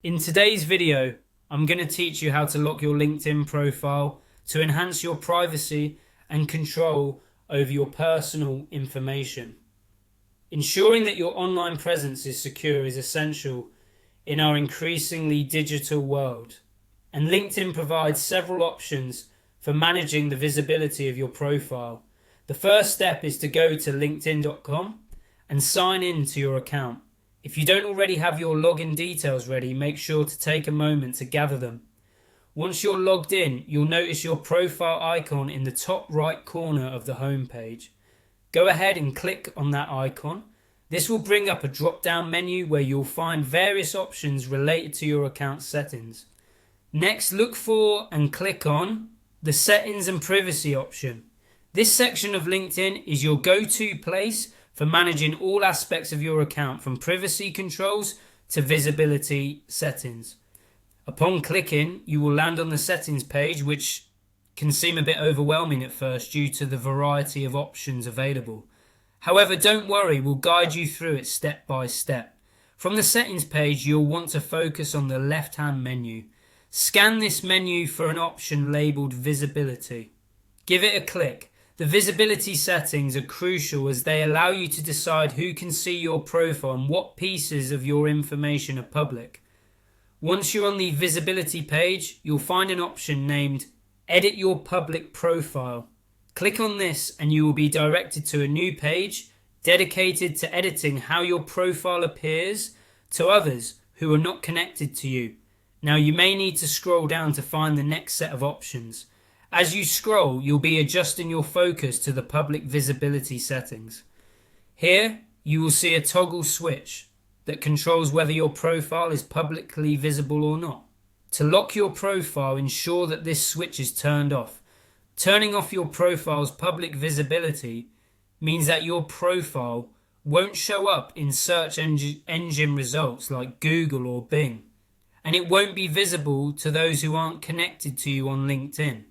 In today's video, I'm going to teach you how to lock your LinkedIn profile to enhance your privacy and control over your personal information. Ensuring that your online presence is secure is essential in our increasingly digital world, and LinkedIn provides several options for managing the visibility of your profile. The first step is to go to linkedin.com and sign in to your account. If you don't already have your login details ready, make sure to take a moment to gather them. Once you're logged in, you'll notice your profile icon in the top right corner of the home page. Go ahead and click on that icon. This will bring up a drop-down menu where you'll find various options related to your account settings. Next, look for and click on the Settings and Privacy option. This section of LinkedIn is your go-to place for managing all aspects of your account, from privacy controls to visibility settings. Upon clicking, you will land on the settings page, which can seem a bit overwhelming at first due to the variety of options available. However, don't worry, we'll guide you through it step by step. From the settings page, you'll want to focus on the left-hand menu. Scan this menu for an option labeled Visibility. Give it a click. The visibility settings are crucial as they allow you to decide who can see your profile and what pieces of your information are public. Once you're on the visibility page, you'll find an option named Edit Your Public Profile. Click on this and you will be directed to a new page dedicated to editing how your profile appears to others who are not connected to you. Now, you may need to scroll down to find the next set of options. As you scroll, you'll be adjusting your focus to the public visibility settings. Here, you will see a toggle switch that controls whether your profile is publicly visible or not. To lock your profile, ensure that this switch is turned off. Turning off your profile's public visibility means that your profile won't show up in search engine results like Google or Bing, and it won't be visible to those who aren't connected to you on LinkedIn.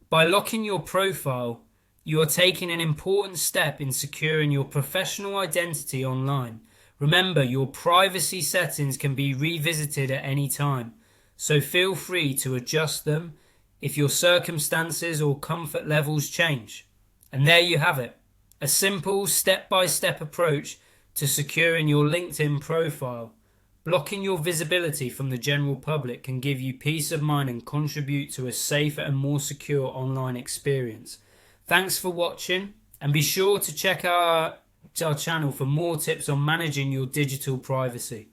By locking your profile, you are taking an important step in securing your professional identity online. Remember, your privacy settings can be revisited at any time, so feel free to adjust them if your circumstances or comfort levels change. And there you have it, a simple step-by-step approach to securing your LinkedIn profile. Blocking your visibility from the general public can give you peace of mind and contribute to a safer and more secure online experience. Thanks for watching, and be sure to check our channel for more tips on managing your digital privacy.